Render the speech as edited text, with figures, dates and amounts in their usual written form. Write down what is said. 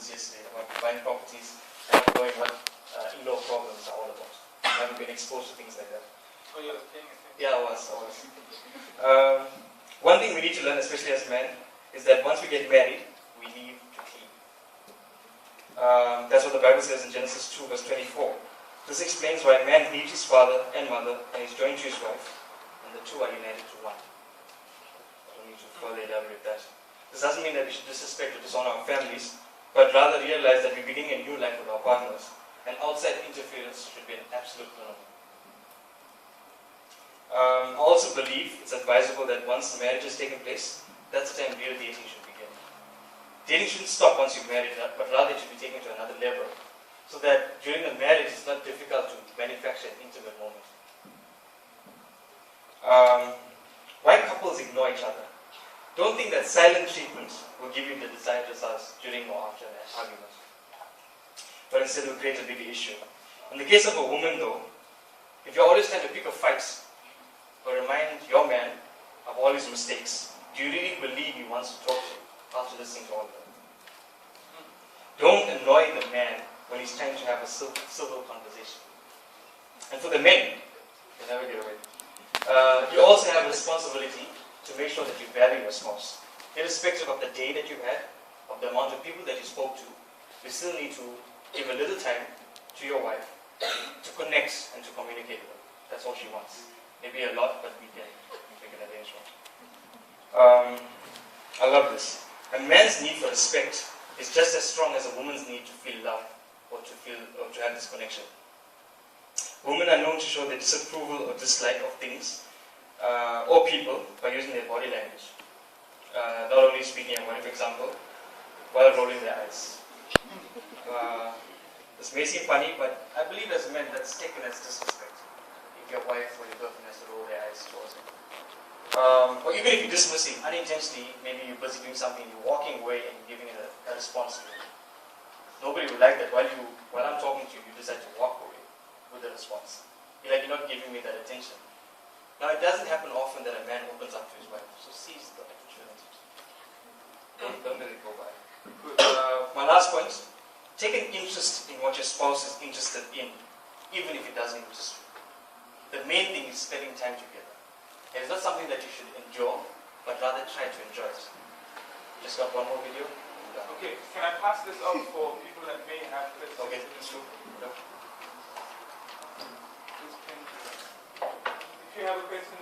this yesterday about buying properties and not knowing what in-law problems are all about. I haven't been exposed to things like that. Oh, you were paying attention? Yeah, I was. One thing we need to learn, especially as men, is that once we get married, we leave to clean. That's what the Bible says in Genesis 2, verse 24. This explains why a man leaves his father and mother and is joined to his wife, and the two are united to one. I don't need to further elaborate that. This doesn't mean that we should disrespect or dishonor our families, but rather realize that we're beginning a new life with our partners, and outside interference should be an absolute minimum. I also believe it's advisable that once the marriage has taken place, that's the time real dating should begin. Dating shouldn't stop once you're married, but rather it should be taken to another level, so that during the marriage it's not difficult to manufacture an intimate moment. Why couples ignore each other? Don't think that silent treatment will give you the desired results during or after an argument, but instead will create a bigger issue. In the case of a woman though, if you're always trying to pick a fight or remind your man of all his mistakes, do you really believe he wants to talk to you after listening to all of them? Don't annoy the man when he's trying to have a civil conversation. And for the men, you'll never get away. You also have a responsibility to make sure that you value your spouse. Irrespective of the day that you had, of the amount of people that you spoke to, you still need to give a little time to your wife to connect and to communicate with her. That's all she wants. Maybe a lot, but we can make an arrangement. I love this. A man's need for respect is just as strong as a woman's need to feel love or to have this connection. Women are known to show their disapproval or dislike of things or people by using their body language. Not only speaking a word, for example, while rolling their eyes. This may seem funny, but I believe as men that's taken as disrespect. If your wife or your girlfriend has to roll their eyes towards you. Or even if you're dismissing unintentionally, maybe you're busy doing something, you're walking away and you're giving it a response. Nobody would like that. While I'm talking to you, you decide to walk away with a response. You're not giving me that attention. Now, it doesn't happen often that a man opens up to his wife, so seize the opportunity. Don't let it go by. My last point, take an interest in what your spouse is interested in, even if it doesn't interest you. The main thing is spending time together. It's not something that you should endure, but rather try to enjoy it. Just got one more video. Okay, can I pass this out for people that may have questions? Okay, let's go. If you have a question,